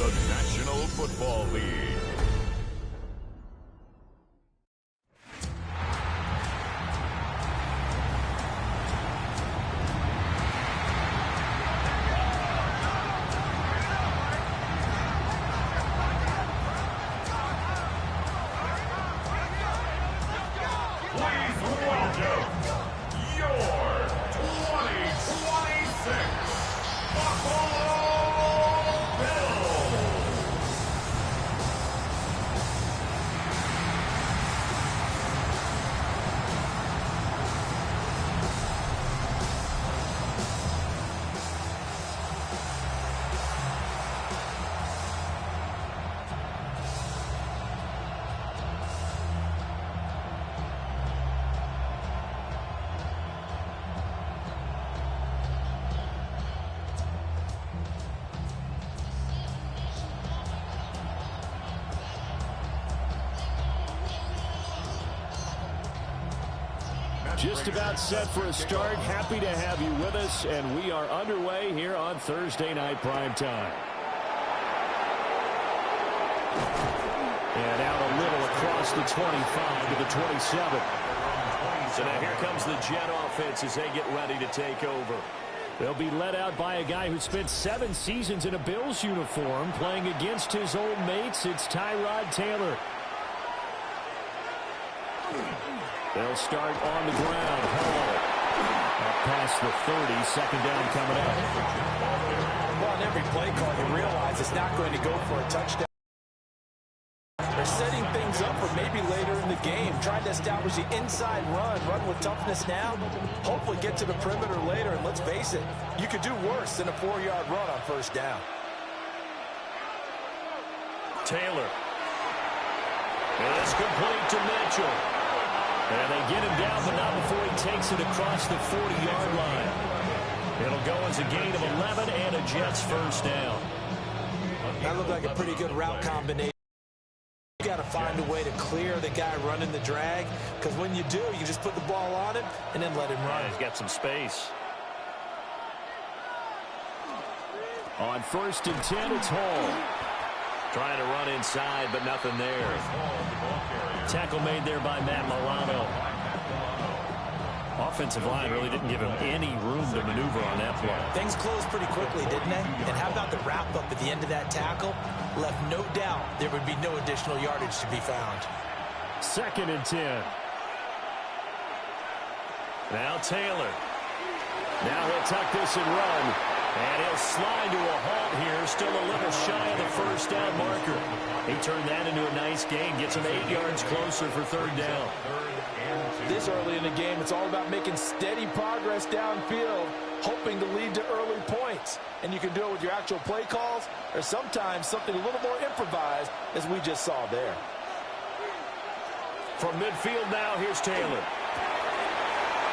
the National Football League. Just about set for a start. Happy to have you with us, and we are underway here on Thursday Night Prime Time. And out a little across the 25 to the 27. So now here comes the Jet offense as they get ready to take over. They'll be led out by a guy who spent 7 seasons in a Bills uniform playing against his old mates. It's Tyrod Taylor. They'll start on the ground. Hall. Up past the 30. Second down coming up. Well, on every play call, you realize it's not going to go for a touchdown. They're setting things up for maybe later in the game. Trying to establish the inside run with toughness now. Hopefully get to the perimeter later. And let's face it, you could do worse than a 4-yard run on first down. Taylor. It's complete to Mitchell. And they get him down, but not before he takes it across the 40-yard line. It'll go as a gain of 11 and a Jets first down. That looked like a pretty good route combination. You got to find a way to clear the guy running the drag, because when you do, you just put the ball on him and then let him run. Yeah, he's got some space. On 1st and 10, it's Hall. Trying to run inside, but nothing there. Tackle made there by Matt Milano. Offensive line really didn't give him any room to maneuver on that play. Things closed pretty quickly, didn't they? And how about the wrap-up at the end of that tackle? Left no doubt there would be no additional yardage to be found. 2nd and 10. Now Taylor. Now he'll tuck this and run. And he'll slide to a halt here, still a little shy of the first down marker. He turned that into a nice gain, gets him 8 yards closer for 3rd down. This early in the game, it's all about making steady progress downfield, hoping to lead to early points. And you can do it with your actual play calls, or sometimes something a little more improvised, as we just saw there. From midfield now, here's Taylor.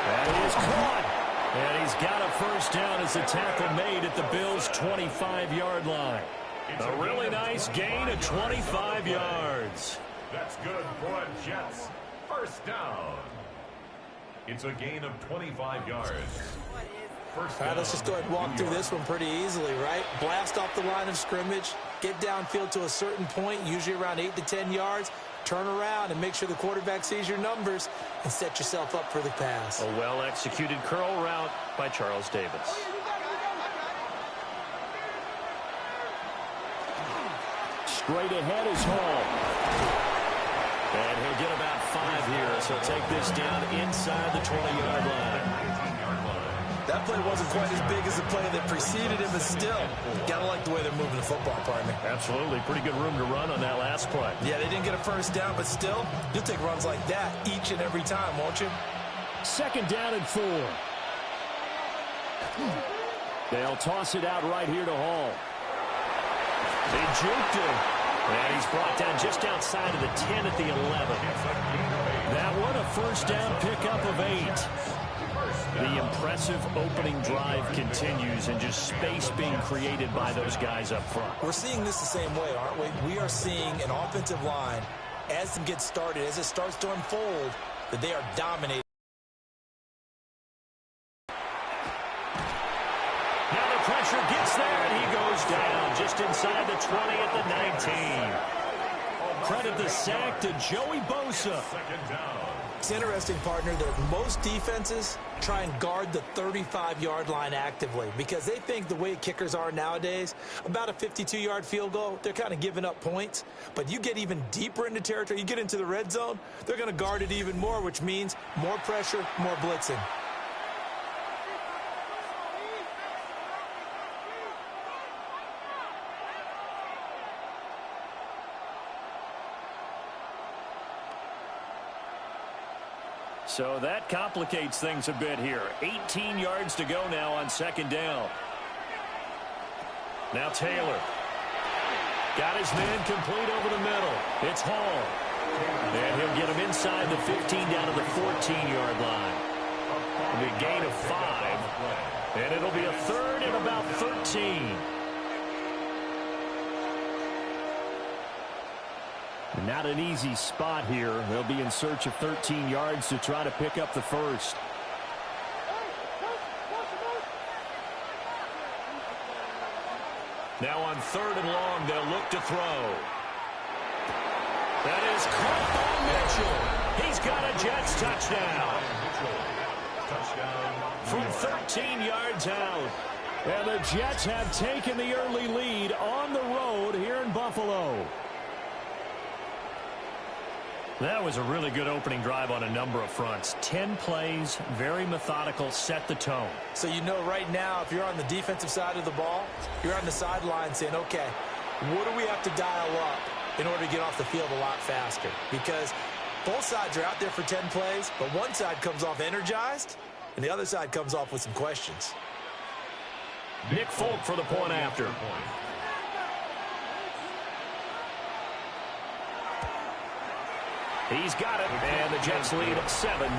That is caught. And he's got a first down as the tackle made at the Bills' 25-yard line. A really nice gain of 25 yards. That's good for a Jets first down. It's a gain of 25 yards. First down. All right, let's just go ahead and walk through this one pretty easily, right? Blast off the line of scrimmage, get downfield to a certain point, usually around 8 to 10 yards, turn around and make sure the quarterback sees your numbers and set yourself up for the pass. A well-executed curl route by Charles Davis. Straight ahead is Hall. And he'll get about 5 here, so he'll take this down inside the 20-yard line. That play wasn't quite as big as the play that preceded him, but still, gotta like the way they're moving the football, partner. Absolutely. Pretty good room to run on that last play. Yeah, they didn't get a first down, but still, you'll take runs like that each and every time, won't you? 2nd down and 4. They'll toss it out right here to Hall. They juked him. And he's brought down just outside of the 10 at the 11. That one a first down pickup of 8. The impressive opening drive continues, and just space being created by those guys up front. We're seeing this the same way, aren't we? We are seeing an offensive line, as it gets started, as it starts to unfold, that they are dominating. Now the pressure gets there, and he goes down just just inside the 20 at the 19. Credit the sack to Joey Bosa. It's interesting, partner, that most defenses try and guard the 35-yard line actively because they think the way kickers are nowadays, about a 52-yard field goal, they're kind of giving up points. But you get even deeper into territory, you get into the red zone, they're going to guard it even more, which means more pressure, more blitzing. So that complicates things a bit here. 18 yards to go now on second down. Now Taylor. Got his man complete over the middle. It's Hall. And he'll get him inside the 15 down to the 14-yard line. It'll be a gain of 5. And it'll be a third and about 13. Not an easy spot here. They'll be in search of 13 yards to try to pick up the first. Now on third and long, they'll look to throw. That is caught by Mitchell. He's got a Jets touchdown. From 13 yards out. And the Jets have taken the early lead on the road here in Buffalo. That was a really good opening drive on a number of fronts. 10 plays, very methodical, set the tone. So you know right now, if you're on the defensive side of the ball, you're on the sideline saying, okay, what do we have to dial up in order to get off the field a lot faster? Because both sides are out there for 10 plays, but one side comes off energized, and the other side comes off with some questions. Nick Folk for the point after. He's got it, and the Jets lead 7-0.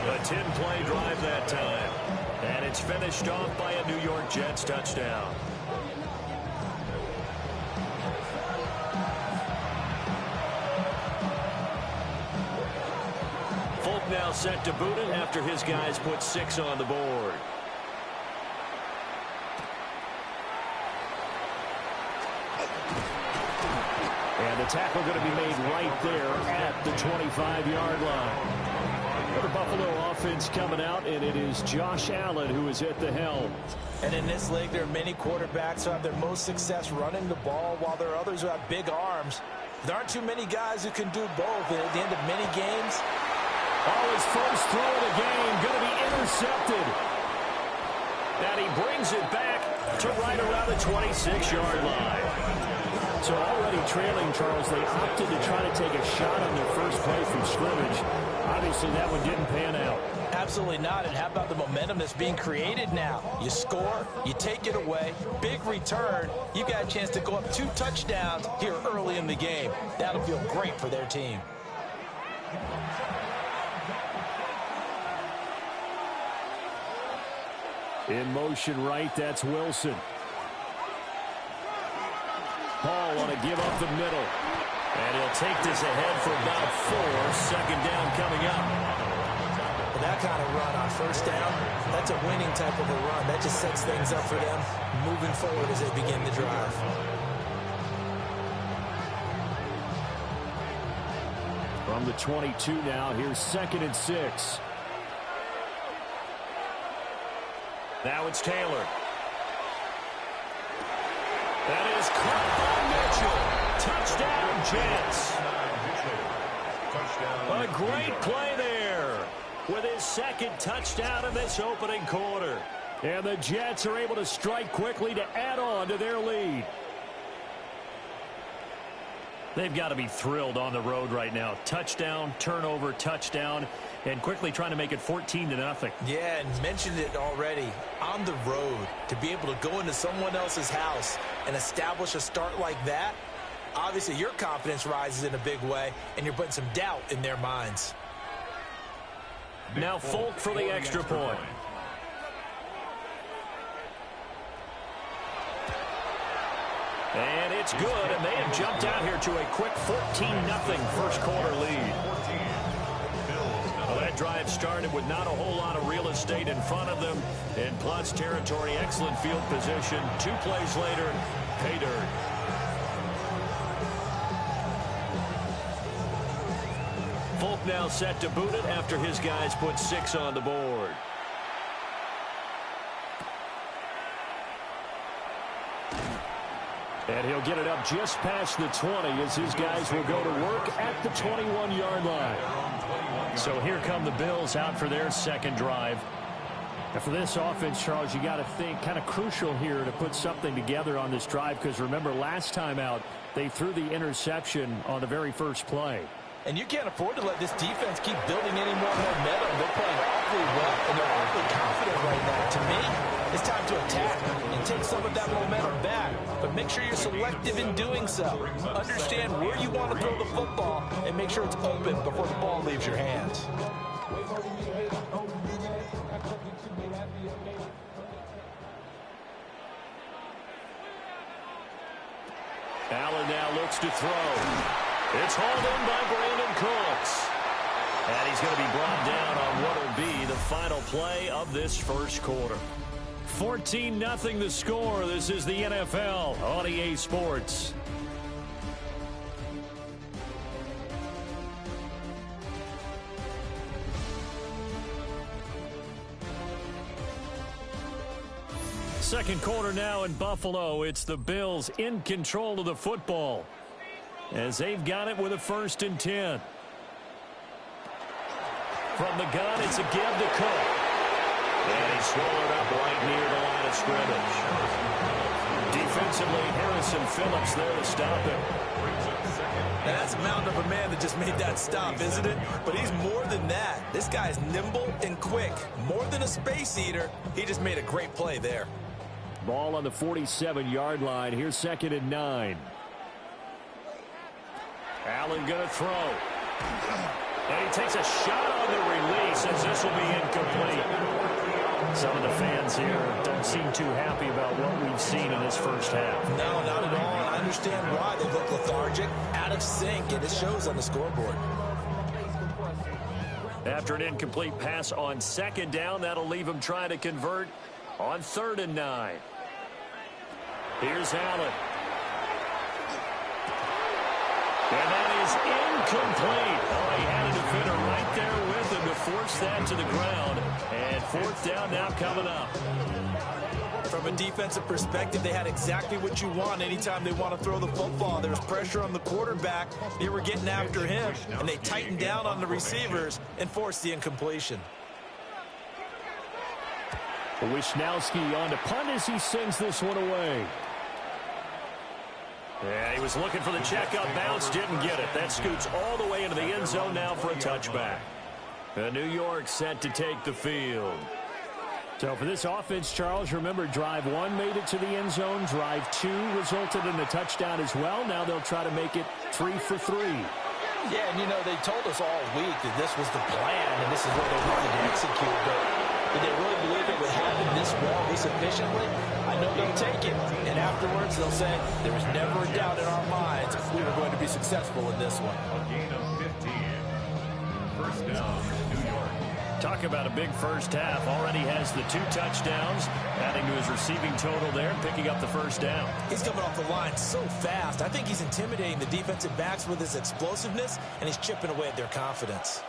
A 10-play drive that time. And it's finished off by a New York Jets touchdown. Folk now set to boot it after his guys put 6 on the board. And the tackle going to be made right there at the 25-yard line. The Buffalo offense coming out, and it is Josh Allen who is at the helm. And in this league, there are many quarterbacks who have their most success running the ball, while there are others who have big arms. There aren't too many guys who can do both. And at the end of many games, his first throw of the game going to be intercepted. And he brings it back to right around the 26-yard line. So already trailing, Charles, they opted to try to take a shot on their first play from scrimmage. Obviously, that one didn't pan out. Absolutely not. And how about the momentum that's being created now? You score, you take it away, big return. You got a chance to go up 2 touchdowns here early in the game. That'll feel great for their team. In motion right, that's Wilson. Hall want to give up the middle. And he'll take this ahead for about 4. Second down coming up. Well, that kind of run on first down, that's a winning type of a run. That just sets things up for them moving forward as they begin the drive. From the 22 now, here's 2nd and 6. Now it's Taylor. That is caught by Mitchell. Touchdown, Jets. A great play there with his 2nd touchdown in this opening quarter. And the Jets are able to strike quickly to add on to their lead. They've got to be thrilled on the road right now. Touchdown, turnover, touchdown, and quickly trying to make it 14-0. Yeah, and mentioned it already. On the road, to be able to go into someone else's house and establish a start like that, obviously your confidence rises in a big way, and you're putting some doubt in their minds. Now Folk for the extra point. And it's good, and they have jumped out here to a quick 14-0 first quarter lead. Well, that drive started with not a whole lot of real estate in front of them. In plus territory, excellent field position. 2 plays later, pay dirt. Folk now set to boot it after his guys put 6 on the board. And he'll get it up just past the 20 as his guys will go to work at the 21-yard line. So here come the Bills out for their second drive. And for this offense, Charles, you got to think kind of crucial here to put something together on this drive, because remember last time out they threw the interception on the very first play. And you can't afford to let this defense keep building any more momentum. They're playing awfully well, and they're awfully confident right now. To me, it's time to attack and take some of that momentum back. But make sure you're selective in doing so. Understand where you want to throw the football and make sure it's open before the ball leaves your hands. Allen now looks to throw. It's hauled in by Brandon Cooks. And he's going to be brought down on what will be the final play of this first quarter. 14-0 the score. This is the NFL on EA Sports. Second quarter now in Buffalo. It's the Bills in control of the football, as they've got it with a 1st and 10. From the gun, it's a give to Cook. And he's swallowed up right near the line of scrimmage. Defensively, Harrison Phillips there to stop him. And that's a mountain of a man that just made that stop, isn't it? But he's more than that. This guy's nimble and quick. More than a space eater. He just made a great play there. Ball on the 47-yard line. Here's 2nd and 9. Allen going to throw. And he takes a shot on the release as this will be incomplete. Some of the fans here don't seem too happy about what we've seen in this first half. No, not at all. And I understand why. They look lethargic, out of sync, and it shows on the scoreboard. After an incomplete pass on 2nd down, that'll leave him trying to convert on 3rd and 9. Here's Allen. And that is incomplete. Oh, he had a defender right there with him to force that to the ground. And 4th down now coming up. From a defensive perspective, they had exactly what you want anytime they want to throw the football. There was pressure on the quarterback. They were getting after him, and they tightened down on the receivers and forced the incompletion. Wisnowski on to punt as he sends this one away. Yeah, he was looking for the checkup bounce, didn't get it. That scoots all the way into the end zone now for a touchback. New York set to take the field. So for this offense, Charles, remember drive 1 made it to the end zone. Drive 2 resulted in a touchdown as well. Now they'll try to make it 3 for 3. Yeah, and you know, they told us all week that this was the plan and this is what they wanted to execute. But did they really believe it would happen this well, this efficiently? I know they'll take it. And afterwards, they'll say, there was never a doubt in our minds we were going to be successful in this one. A gain of 15. 1st down, New York. Talk about a big first half. Already has the 2 touchdowns, adding to his receiving total there, picking up the 1st down. He's coming off the line so fast. I think he's intimidating the defensive backs with his explosiveness, and he's chipping away at their confidence.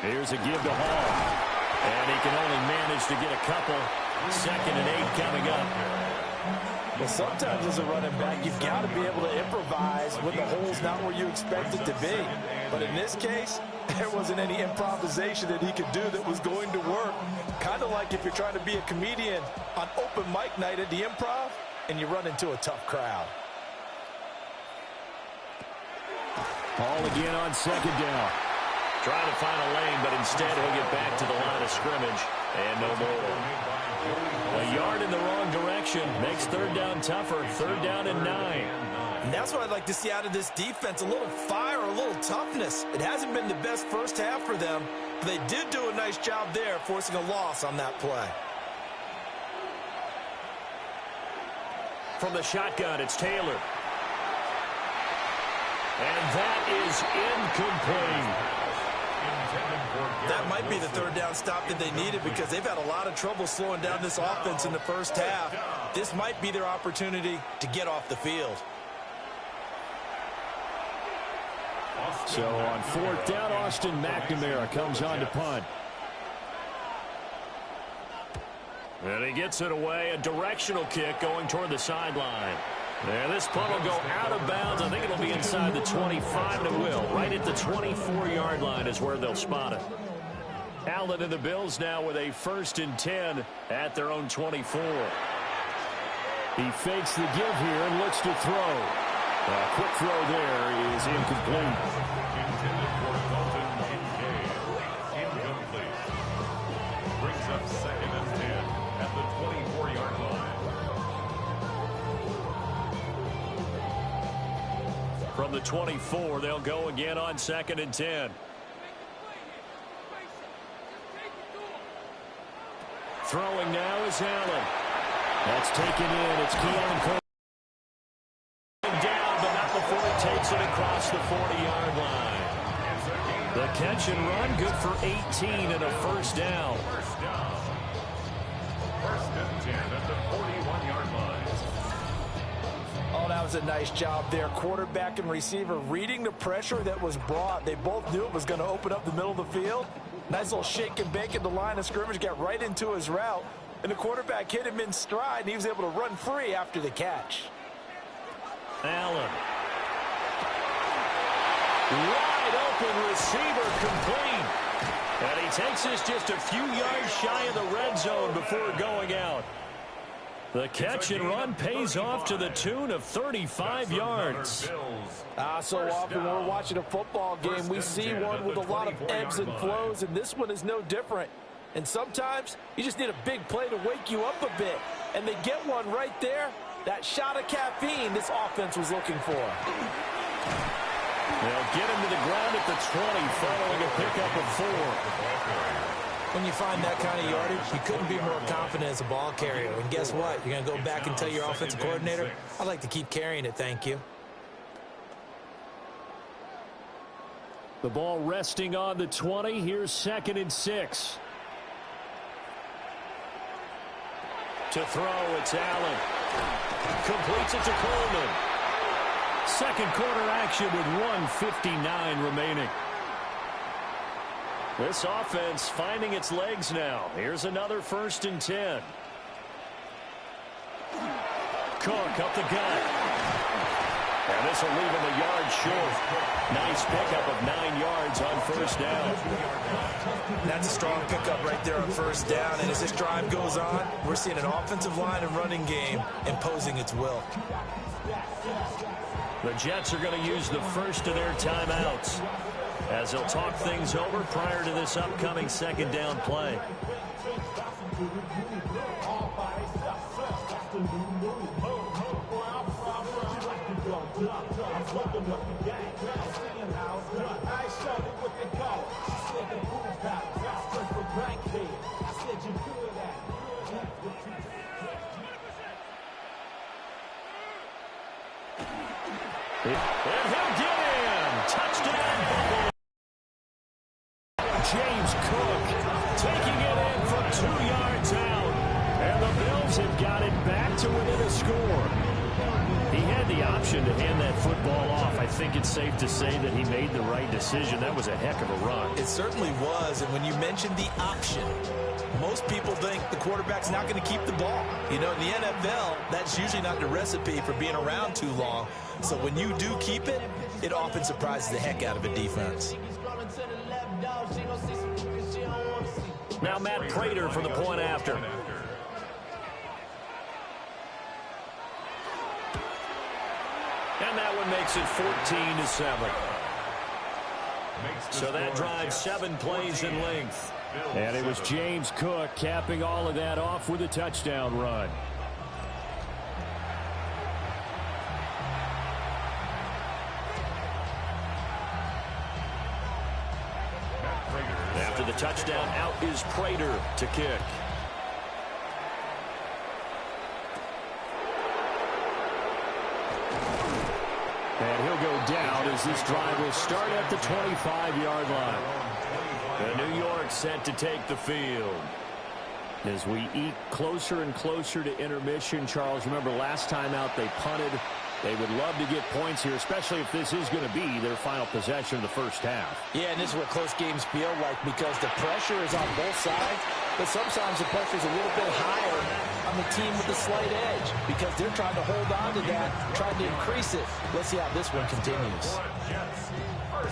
Here's a give to Hall. And he can only manage to get a couple. 2nd and 8 coming up. Well, sometimes as a running back, you've got to be able to improvise when the hole's not where you expect it to be. But in this case, there wasn't any improvisation that he could do that was going to work. Kind of like if you're trying to be a comedian on open mic night at the Improv and you run into a tough crowd. Ball again on 2nd down. Trying to find a lane, but instead he'll get back to the line of scrimmage. And no more. A yard in the wrong direction makes 3rd down tougher. 3rd down and 9. And that's what I'd like to see out of this defense. A little fire, a little toughness. It hasn't been the best first half for them, but they did do a nice job there, forcing a loss on that play. From the shotgun, it's Taylor. And that is incomplete. That might be the third down stop that they needed because they've had a lot of trouble slowing down this offense in the first half. This might be their opportunity to get off the field. So on fourth down, Austin McNamara comes on to punt. And he gets it away, a directional kick going toward the sideline. And this punt will go out of bounds. I think it'll be inside the 25, and it will. Right at the 24-yard line is where they'll spot it. Allen and the Bills now with a 1st and 10 at their own 24. He fakes the give here and looks to throw. A quick throw there is incomplete. Intended for Dalton Kincaid. Incomplete. Brings up 2nd and 10 at the 24-yard line. From the 24, they'll go again on 2nd and 10. Throwing now is Allen. That's taken in. It's Keon Cole. Down, but not before he takes it across the 40-yard line. The catch and run, good for 18 and a 1st down. 1st and 10 at the 41-yard line. Oh, that was a nice job there. Quarterback and receiver reading the pressure that was brought. They both knew it was going to open up the middle of the field. Nice little shake and bake at the line of scrimmage, got right into his route. And the quarterback hit him in stride, and he was able to run free after the catch. Allen. Wide open receiver complete. And he takes this just a few yards shy of the red zone before going out. The catch and run pays off to the tune of 35 yards. So often when we're watching a football game, we see one with a lot of ebbs and flows, and this one is no different. And sometimes you just need a big play to wake you up a bit. And they get one right there. That shot of caffeine this offense was looking for. They'll get him to the ground at the 20 following a pickup of 4. When you find that kind of yardage, you couldn't be more confident as a ball carrier. And guess what? You're going to go back and tell your offensive coordinator, I'd like to keep carrying it, thank you. The ball resting on the 20. Here's 2nd and 6. To throw, it's Allen. Completes it to Coleman. Second quarter action with 1:59 remaining. This offense finding its legs now. Here's another 1st and 10. Cook up the gut. And this will leave him a yard short. Nice pickup of 9 yards on 1st down. That's a strong pickup right there on 1st down. And as this drive goes on, we're seeing an offensive line and running game imposing its will. The Jets are going to use the first of their timeouts as they'll talk things over prior to this upcoming 2nd down play. And he'll get in. Touchdown. James Cook taking it in from 2 yards out. And the Bills have got it back to within a score. He had the option to hand that football off. I think it's safe to say that he made the right decision. That was a heck of a run. It certainly was. And when you mentioned the option, most people think the quarterback's not going to keep the ball. You know, in the NFL, that's usually not the recipe for being around too long. So when you do keep it, it often surprises the heck out of a defense. Now Matt Prater for the point after. And that one makes it 14-7. So that drives 7 plays in length. And it was James Cook capping all of that off with a touchdown run. After the touchdown, out is Prater to kick. And he'll go down as this drive will start at the 25-yard line. And New York set to take the field. As we eke closer and closer to intermission, Charles, remember last time out they punted. They would love to get points here, especially if this is going to be their final possession of the first half. Yeah, and this is what close games feel like because the pressure is on both sides, but sometimes the pressure is a little bit higher on the team with the slight edge because they're trying to hold on to that, trying to increase it. Let's see how this one continues.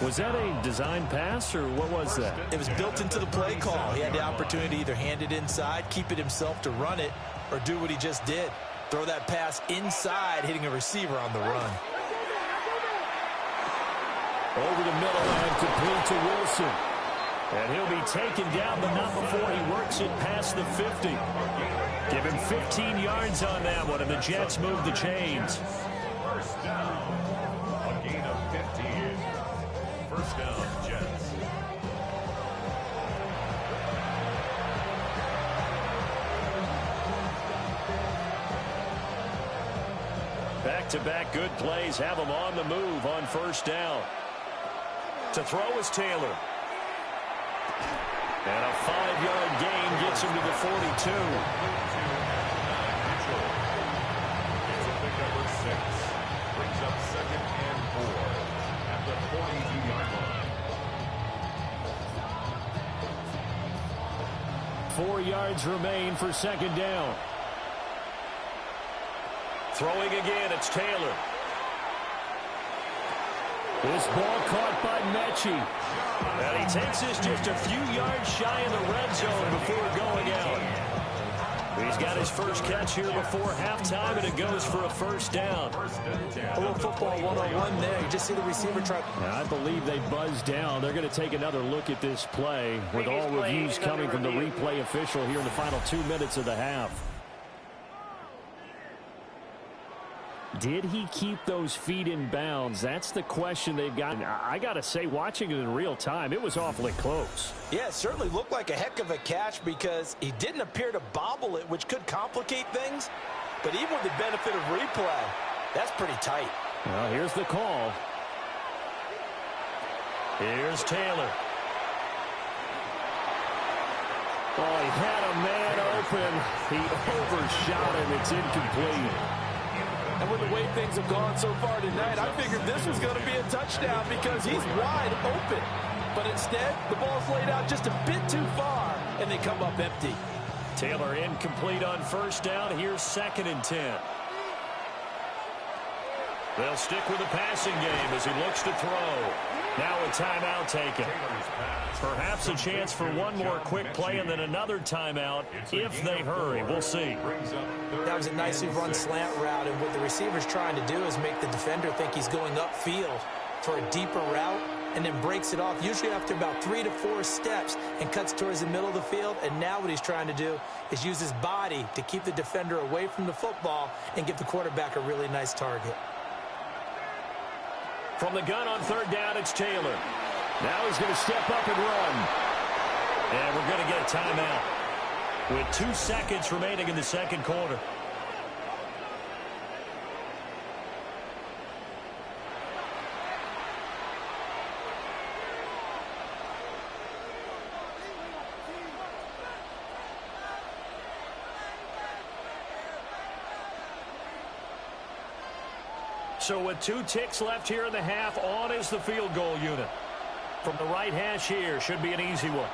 Was that a design pass, or what was that? It was built into the play call. He had the opportunity to either hand it inside, keep it himself to run it, or do what he just did. Throw that pass inside, hitting a receiver on the run. Over the middle and complete to Wilson. And he'll be taken down, but not before he works it past the 50. Give him 15 yards on that one, and the Jets move the chains. First down. A gain of 15. First down, Jets. Back-to-back good plays have them on the move on first down. To throw is Taylor. And a 5-yard gain gets him to the 42. It's a pick number 6. Brings up 2nd and 4 at the 42-yard line. 4 yards remain for second down. Throwing again, it's Taylor. This ball caught by Mechie. And he takes this just a few yards shy of the red zone before going out. He's got his first catch here before halftime, and it goes for a first down. A little football one-on-one there. You just see the receiver try. I believe they buzzed down. They're going to take another look at this play with all reviews coming from the replay official here in the final 2 minutes of the half. Did he keep those feet in bounds? That's the question they've got. I got to say, watching it in real time, it was awfully close. Yeah, it certainly looked like a heck of a catch because he didn't appear to bobble it, which could complicate things. But even with the benefit of replay, that's pretty tight. Well, here's the call. Here's Taylor. Oh, he had a man open. He overshot him. It's incomplete. And with the way things have gone so far tonight, I figured this was going to be a touchdown because he's wide open. But instead, the ball's laid out just a bit too far, and they come up empty. Taylor incomplete on first down. Here's 2nd and 10. They'll stick with the passing game as he looks to throw. Now a timeout taken. Perhaps a chance for one more quick play and then another timeout if they hurry. We'll see. That was a nicely run slant route, and what the receiver's trying to do is make the defender think he's going upfield for a deeper route and then breaks it off, usually after about 3 to 4 steps, and cuts towards the middle of the field. And now what he's trying to do is use his body to keep the defender away from the football and give the quarterback a really nice target. From the gun on third down, it's Taylor. Now he's going to step up and run. And we're going to get a timeout with 2 seconds remaining in the second quarter. So with 2 ticks left here in the half, on is the field goal unit. From the right hash here, should be an easy one.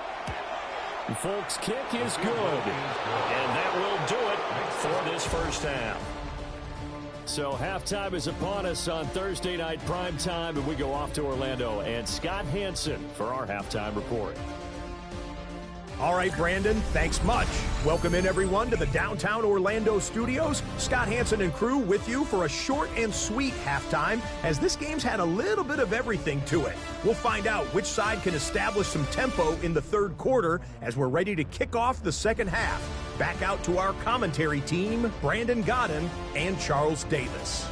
Folks, kick is good. And that will do it for this first half. So halftime is upon us on Thursday night primetime, and we go off to Orlando. And Scott Hansen for our halftime report. All right, Brandon, thanks much. Welcome in, everyone, to the downtown Orlando studios. Scott Hansen and crew with you for a short and sweet halftime, as this game's had a little bit of everything to it. We'll find out which side can establish some tempo in the third quarter as we're ready to kick off the second half. Back out to our commentary team, Brandon Godden and Charles Davis.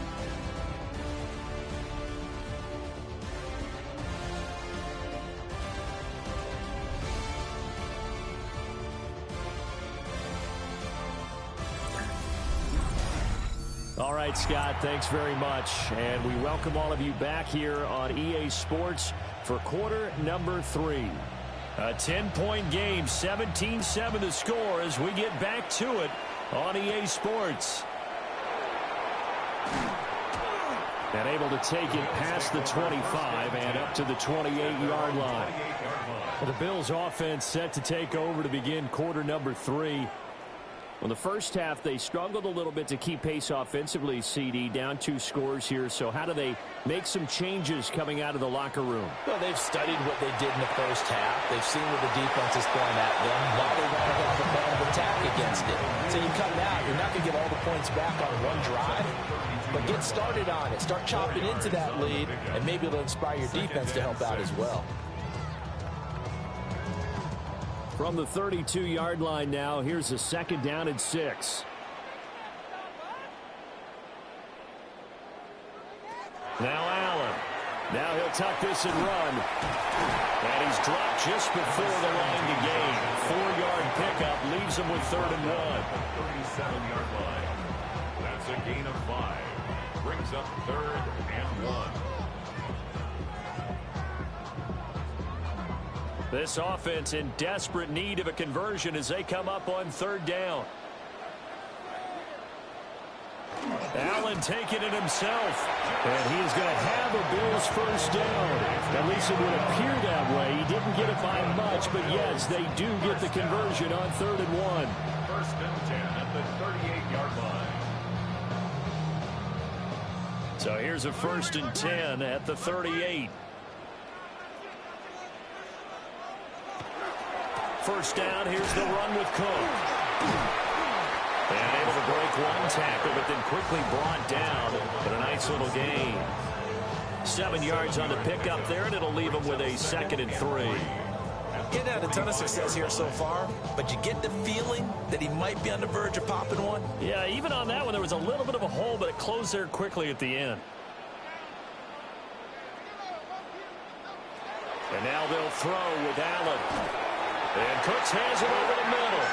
All right, Scott, thanks very much. And we welcome all of you back here on EA Sports for quarter number 3. A 10-point game, 17-7 the score as we get back to it on EA Sports. And able to take it past the 25 and up to the 28-yard line. Well, the Bills offense set to take over to begin quarter number 3. Well, the first half, they struggled a little bit to keep pace offensively, CD, down 2 scores here. So how do they make some changes coming out of the locker room? Well, they've studied what they did in the first half. They've seen what the defense is throwing at them. Now they want to have a plan of attack against it. So you come out, you're not going to get all the points back on one drive, but get started on it. Start chopping into that lead, and maybe it'll inspire your defense to help out as well. From the 32-yard line now, here's a 2nd down and 6. Now Allen. Now he'll tuck this and run. And he's dropped just before the line to gain. 4-yard pickup leaves him with 3rd and 1. 37-yard line. That's a gain of 5. Brings up 3rd and 1. This offense in desperate need of a conversion as they come up on 3rd down. Allen taking it himself. And he is going to have a Bills first down. At least it would appear that way. He didn't get it by much, but yes, they do get the conversion on 3rd and 1. 1st and 10 at the 38-yard line. So here's a 1st and 10 at the 38. First down, here's the run with Cook. And able to break one tackle, but then quickly brought down. But a nice little gain. 7 yards on the pickup there, and it'll leave him with a 2nd and 3. Getting had a ton of success here so far, but you get the feeling that he might be on the verge of popping one. Yeah, even on that one, there was a little bit of a hole, but it closed there quickly at the end. And now they'll throw with Allen. And Cooks has it over the middle.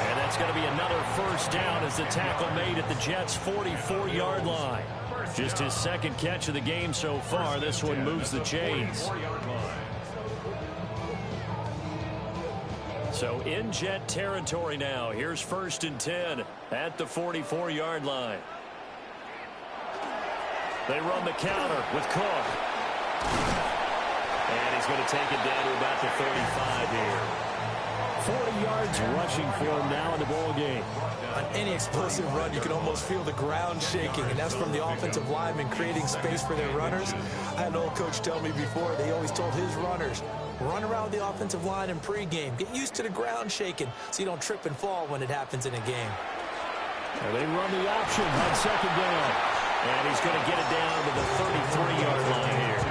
And that's going to be another first down as the tackle made at the Jets' 44-yard line. Just his 2nd catch of the game so far. This one moves the chains. So in Jet territory now. Here's 1st and 10 at the 44-yard line. They run the counter with Cook. And he's going to take it down to about the 35 here. 40 yards rushing for him now in the ball game. On any explosive run, you can almost feel the ground shaking, and that's from the offensive linemen creating space for their runners. I had an old coach tell me before, they always told his runners, run around the offensive line in pregame. Get used to the ground shaking so you don't trip and fall when it happens in a game. And they run the option on 2nd down. And he's going to get it down to the 33-yard line here.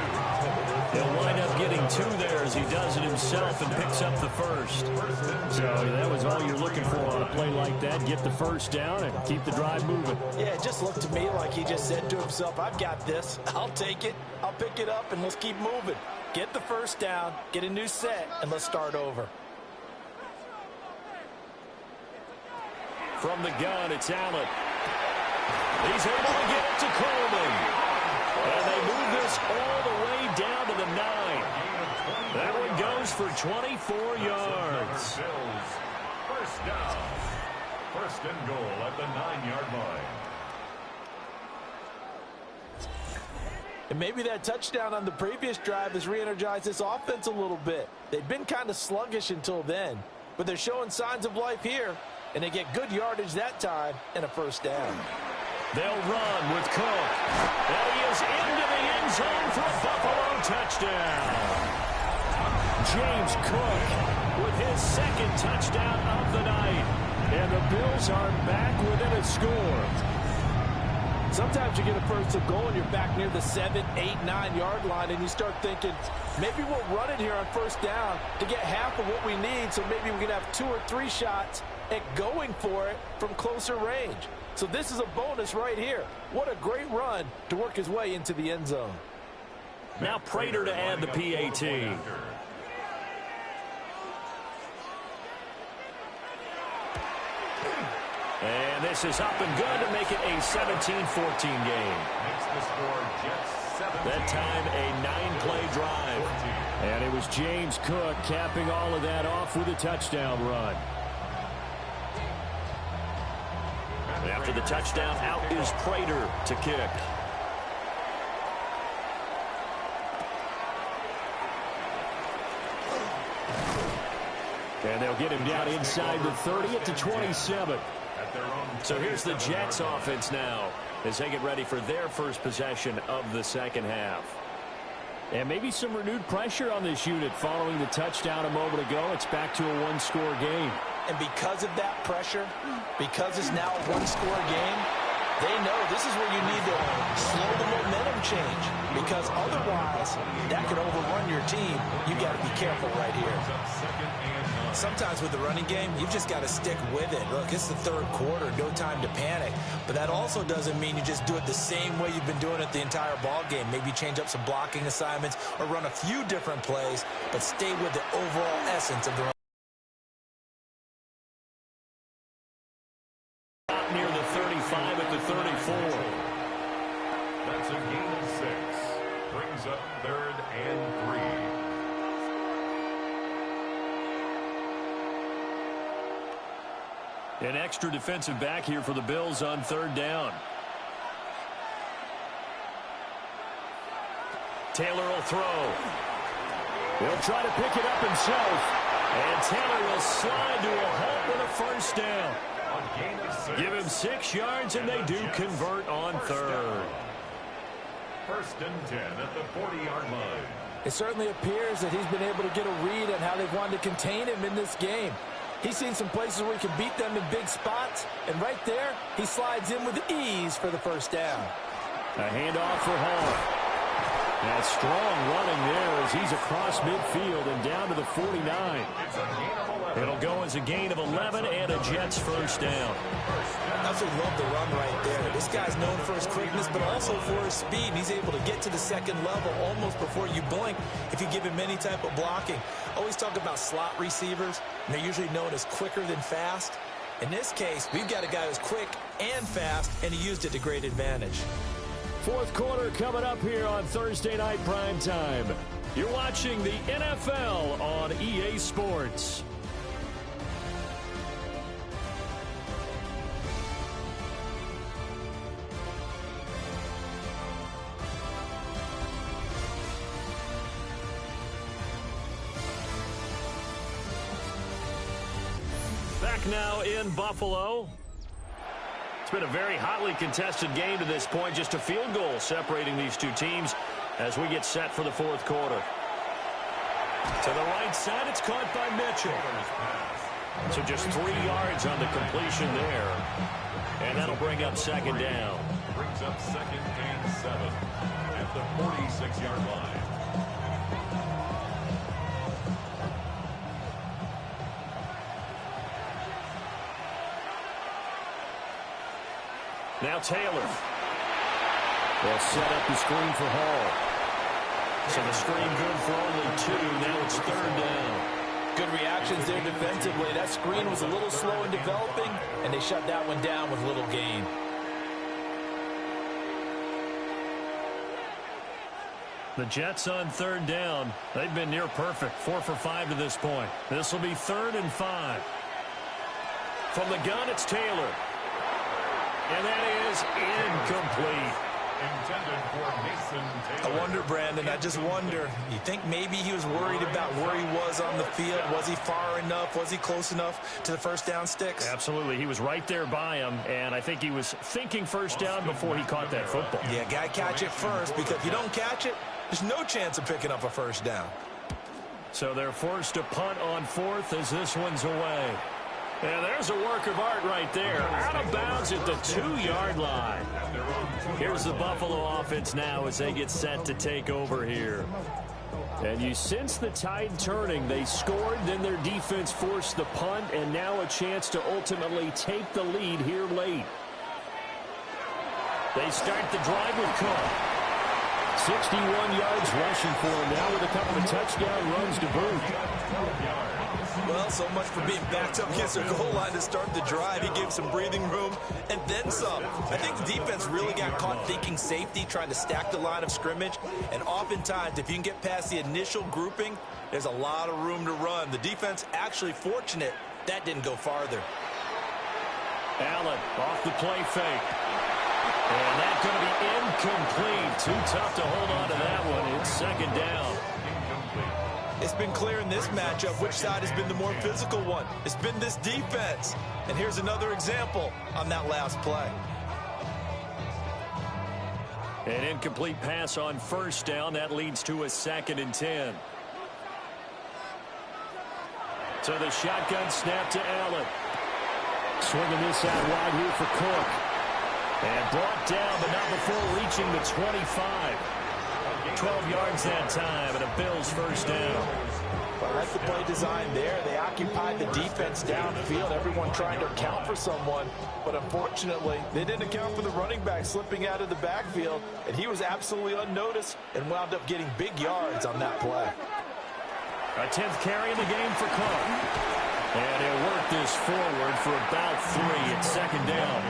He'll wind up getting 2 there as he does it himself and picks up the 1st. So that was all you're looking for on a play like that. Get the first down and keep the drive moving. Yeah, it just looked to me like he just said to himself, I've got this. I'll take it. I'll pick it up, and let's keep moving. Get the first down, get a new set, and let's start over. From the gun, it's Allen. He's able to get it to Coleman. And they move this all the way down to the 9. That one goes for 24 yards. First down. 1st and goal at the 9-yard line. And maybe that touchdown on the previous drive has re-energized this offense a little bit. They've been kind of sluggish until then, but they're showing signs of life here, and they get good yardage that time and a first down. They'll run with Cook. And he is into the end zone for a Buffalo touchdown. James Cook with his 2nd touchdown of the night. And the Bills are back within a score. Sometimes you get a first and goal and you're back near the 7, 8, 9-yard line, and you start thinking, maybe we'll run it here on first down to get half of what we need, so maybe we can have 2 or 3 shots at going for it from closer range. So this is a bonus right here. What a great run to work his way into the end zone. Now Prater to add the PAT. And And this is up and good to make it a 17-14 game. Makes the score Jets 17. That time a 9-play drive. And it was James Cook capping all of that off with a touchdown run. And after the touchdown, out is Prater to kick. And they'll get him down inside the 30 at the 27. So here's the Jets offense now as they get ready for their first possession of the second half. And maybe some renewed pressure on this unit following the touchdown a moment ago. It's back to a one-score game. And because of that pressure, because it's now a one-score game, they know this is where you need to slow the momentum change, because otherwise that could overrun your team. You got to be careful right here. Sometimes with the running game, you've just got to stick with it. Look, it's the third quarter, no time to panic. But that also doesn't mean you just do it the same way you've been doing it the entire ball game. Maybe change up some blocking assignments or run a few different plays, but stay with the overall essence of the run. Near the 35 at the 34. That's a gain of 6. Brings up 3rd and 3. An extra defensive back here for the Bills on 3rd down. Taylor will throw. He'll try to pick it up himself. And Taylor will slide to a halt with a first down. Give him 6 yards, and they do convert on 3rd. 1st and 10 at the 40-yard line. It certainly appears that he's been able to get a read on how they've wanted to contain him in this game. He's seen some places where he can beat them in big spots, and right there, he slides in with ease for the first down. A handoff for Hall. That strong running there as he's across midfield and down to the 49. It'll go as a gain of 11 and a Jets first down. Absolutely love the run right there. This guy's known for his quickness, but also for his speed. And he's able to get to the second level almost before you blink if you give him any type of blocking. I always talk about slot receivers, and they're usually known as quicker than fast. In this case, we've got a guy who's quick and fast, and he used it to great advantage. Fourth quarter coming up here on Thursday Night Primetime. You're watching the NFL on EA Sports. Back now in Buffalo. It's been a very hotly contested game to this point. Just a field goal separating these two teams as we get set for the fourth quarter. To the right side, it's caught by Mitchell. So just 3 yards on the completion there. And that'll bring up second down. Brings up 2nd and 7 at the 46-yard line. Now Taylor. They'll set up the screen for Hall. So the screen good for only 2. Now it's 3rd down. Good reactions there defensively. That screen was a little slow in developing, and they shut that one down with little gain. The Jets on 3rd down. They've been near perfect. 4 for 5 to this point. This will be 3rd and 5. From the gun, it's Taylor. And that is incomplete. Intended for Mason Taylor. I wonder, Brandon, I just wonder. You think maybe he was worried about where he was on the field? Was he far enough? Was he close enough to the first down sticks? Absolutely. He was right there by him, and I think he was thinking first down before he caught that football. Yeah, got to catch it first, because if you don't catch it, there's no chance of picking up a first down. So they're forced to punt on 4th as this one's away. And there's a work of art right there. Out of bounds at the 2-yard line. Here's the Buffalo offense now as they get set to take over here. And you sense the tide turning. They scored, then their defense forced the punt, and now a chance to ultimately take the lead here late. They start the drive with Cook. 61 yards rushing for him now with a couple of touchdown runs to boot. Well, so much for being backed up against the goal line to start the drive. He gave some breathing room and then some. I think the defense really got caught thinking safety, trying to stack the line of scrimmage. And oftentimes, if you can get past the initial grouping, there's a lot of room to run. The defense actually fortunate that didn't go farther. Allen off the play fake. And that's going to be incomplete. Too tough to hold on to that one. It's second down. It's been clear in this matchup which side has been the more physical one. It's been this defense. And here's another example on that last play. An incomplete pass on first down. That leads to a 2nd and 10. So the shotgun snap to Allen. Swinging this out wide here for Cook. And brought down, but not before reaching the 25. 12 yards that time, and a Bills first down. I like the play design there. They occupied the defense downfield, everyone trying to account for someone. But unfortunately, they didn't account for the running back slipping out of the backfield, and he was absolutely unnoticed and wound up getting big yards on that play. A 10th carry in the game for Cook. And he'll work this forward for about 3. It's second down.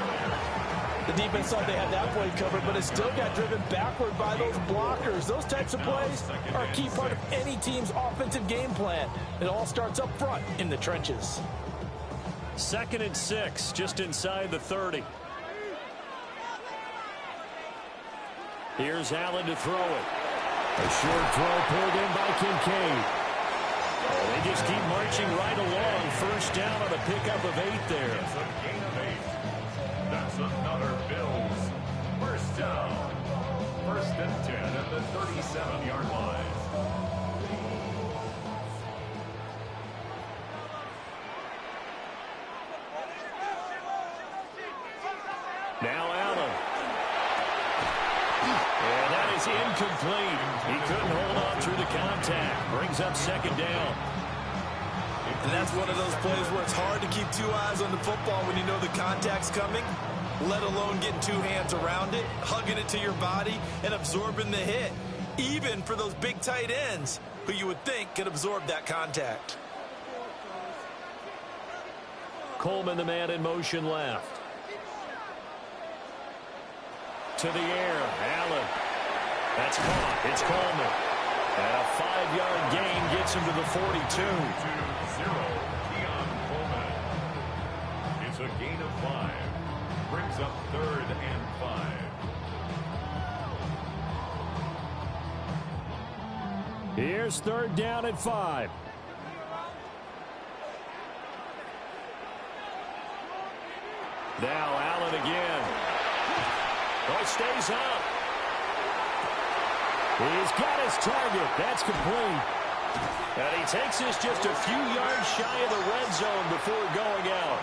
The defense thought they had that play covered, but it still got driven backward by those blockers. Those types of plays are a key part of any team's offensive game plan. It all starts up front in the trenches. 2nd and 6, just inside the 30. Here's Allen to throw it. A short throw pulled in by Kincaid. Oh, they just keep marching right along. First down on a pickup of 8 there. It's a gain of 8. That's another Bills first down. 1st and 10 at the 37-yard line. Now Allen. And that is incomplete. He couldn't hold on through the contact. Brings up second down. And that's one of those plays where it's hard to keep 2 eyes on the football when you know the contact's coming, let alone getting 2 hands around it, hugging it to your body, and absorbing the hit, even for those big tight ends who you would think could absorb that contact. Coleman, the man in motion left. To the air, Allen. That's caught. It's Coleman. And a 5-yard gain gets him to the 42. 2-0, Coleman. It's a gain of 5. Brings up 3rd and 5. Here's 3rd down and 5. Now Allen again. Oh, stays up. He's got his target. That's complete. And he takes this just a few yards shy of the red zone before going out.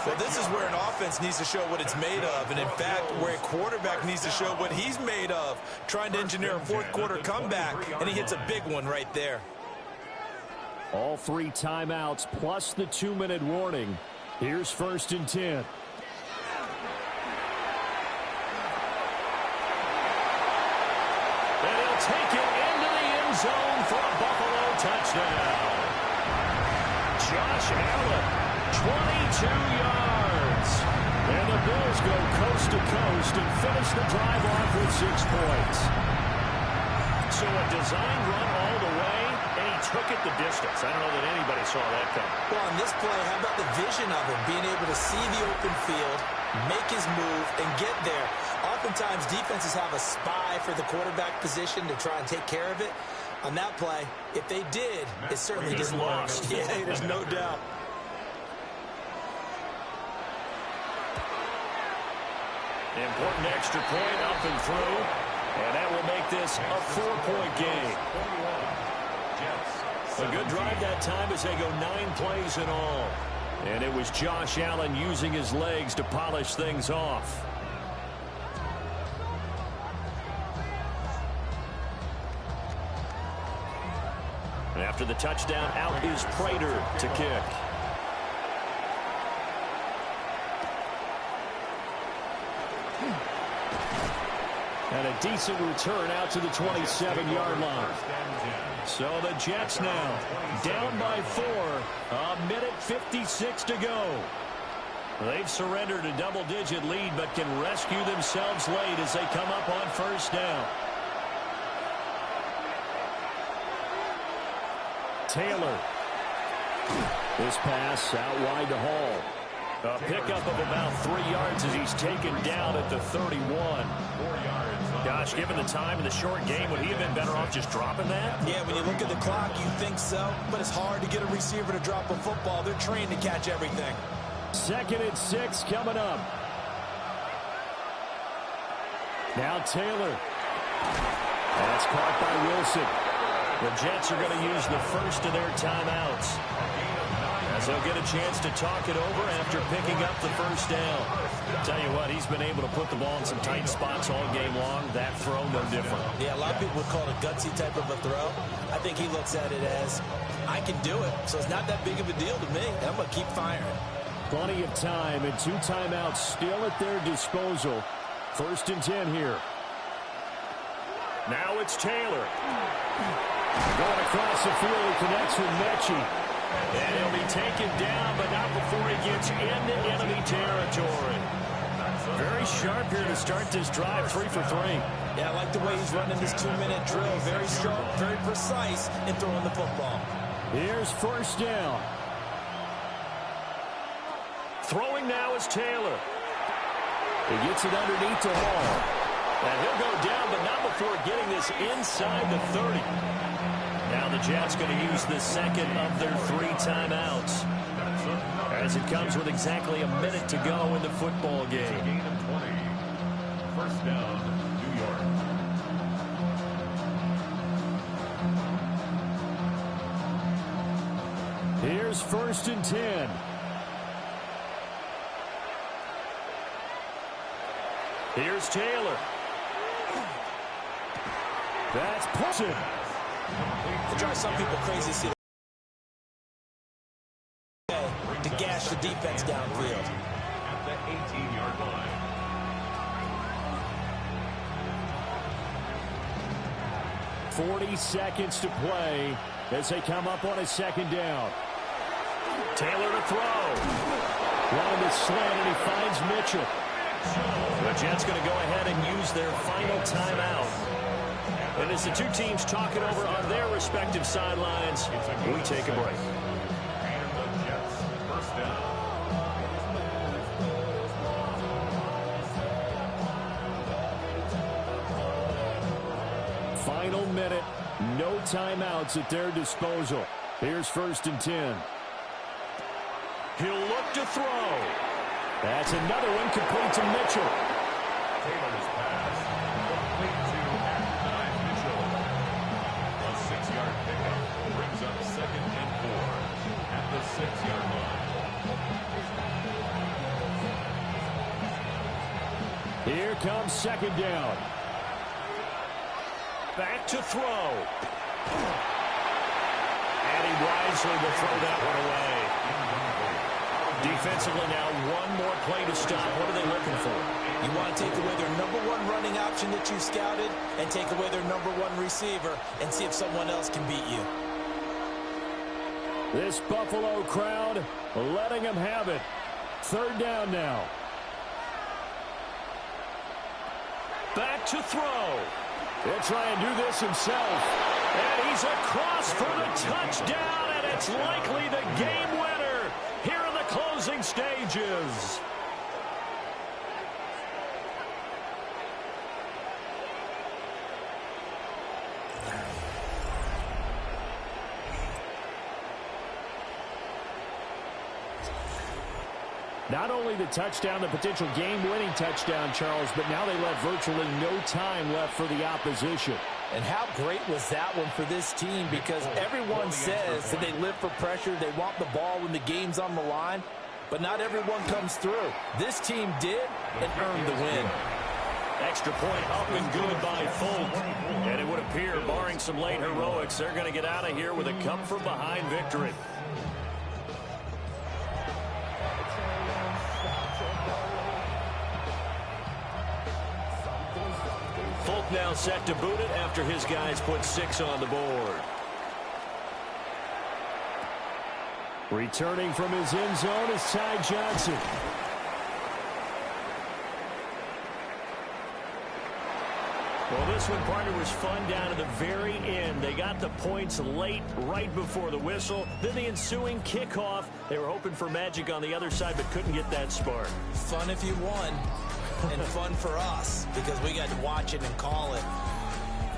Well, this is where an offense needs to show what it's made of, and in fact, where a quarterback needs to show what he's made of, trying to engineer a 4th quarter comeback, and he hits a big one right there. All 3 timeouts plus the 2-minute warning. Here's 1st and 10. And he'll take it into the end zone for a Buffalo touchdown. Josh Allen, 22 yards. And the Bills go coast to coast and finish the drive off with 6 points. So a design run all the way, and he took it the distance. I don't know that anybody saw that coming. Well, on this play, how about the vision of him, being able to see the open field, make his move, and get there. Oftentimes, defenses have a spy for the quarterback position to try and take care of it. On that play, if they did, it certainly didn't work. Yeah, there's no doubt. Important extra point up and through. And that will make this a 4-point game. A good drive that time as they go 9 plays in all. And it was Josh Allen using his legs to polish things off. And after the touchdown, out is Prater to kick. And a decent return out to the 27-yard line. So the Jets now down by 4. A minute 56 to go. They've surrendered a double-digit lead, but can rescue themselves late as they come up on first down. Taylor. This pass out wide to Hall. A pickup of about 3 yards as he's taken down at the 31. 4 yards. Gosh, given the time in the short game, would he have been better off just dropping that? Yeah, when you look at the clock, you think so. But it's hard to get a receiver to drop a football. They're trained to catch everything. 2nd and 6 coming up. Now Taylor. That's caught by Wilson. The Jets are going to use the first of their timeouts, as they'll get a chance to talk it over after picking up the first down. Tell you what, he's been able to put the ball in some tight spots all game long. That throw, no different. Yeah, a lot of people would call it a gutsy type of a throw. I think he looks at it as, I can do it, so it's not that big of a deal to me. I'm going to keep firing. Plenty of time and 2 timeouts still at their disposal. 1st and 10 here. Now it's Taylor. Going across the field, he connects with Mechie. And he'll be taken down, but not before he gets into enemy territory. Very sharp here to start this drive, 3 for 3. Yeah, I like the way he's running this 2-minute drill. Very sharp, very precise in throwing the football. Here's first down. Throwing now is Taylor. He gets it underneath to Hall. And he'll go down, but not before getting this inside the 30. Now the Jets going to use the second of their 3 timeouts, as it comes with exactly a minute to go in the football game. Gain of 20. First down, New York. Here's 1st and 10. Here's Taylor. That's pushing. It drives some people crazy to see to gash the defense downfield. At the 18-yard line. .40 seconds to play as they come up on a 2nd down. Taylor to throw. Running the slant, and he finds Mitchell. The Jets going to go ahead and use their final timeout. And as the 2 teams talk it over on their respective sidelines, we take a break. And the Jets, first down. Final minute, no timeouts at their disposal. Here's 1st and 10. He'll look to throw. That's another one complete to Mitchell. Taylor's pass complete to Mitchell. A 6-yard pickup brings up 2nd and 4 at the 6-yard line. Here comes 2nd down. Back to throw. And he wisely will throw that one away. Defensively now, one more play to stop. What are they looking for? You want to take away their #1 running option that you scouted and take away their #1 receiver and see if someone else can beat you. This Buffalo crowd letting them have it. 3rd down now. Back to throw. He'll try and do this himself. And he's across for the touchdown, and it's likely the game winner here in the closing stages. Not only the touchdown, the potential game-winning touchdown, Charles, but now they left virtually no time left for the opposition. And how great was that one for this team? Because everyone says that they live for pressure, they want the ball when the game's on the line, but not everyone comes through. This team did and earned the win. Extra point up and good by Folk. And it would appear, barring some late heroics, they're going to get out of here with a come-from-behind victory. Folk now set to boot it after his guys put 6 on the board. Returning from his end zone is Ty Johnson. Well, this one, partner, was fun down to the very end. They got the points late, right before the whistle. Then the ensuing kickoff. They were hoping for magic on the other side, but couldn't get that spark. Fun if you won, and fun for us, because we got to watch it and call it.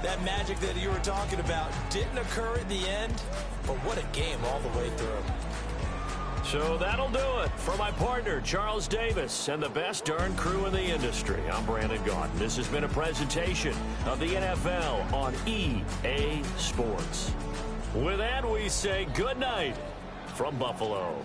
That magic that you were talking about didn't occur at the end, but what a game all the way through. So that'll do it for my partner, Charles Davis, and the best darn crew in the industry. I'm Brandon Gaudin. This has been a presentation of the NFL on EA Sports. With that, we say good night from Buffalo.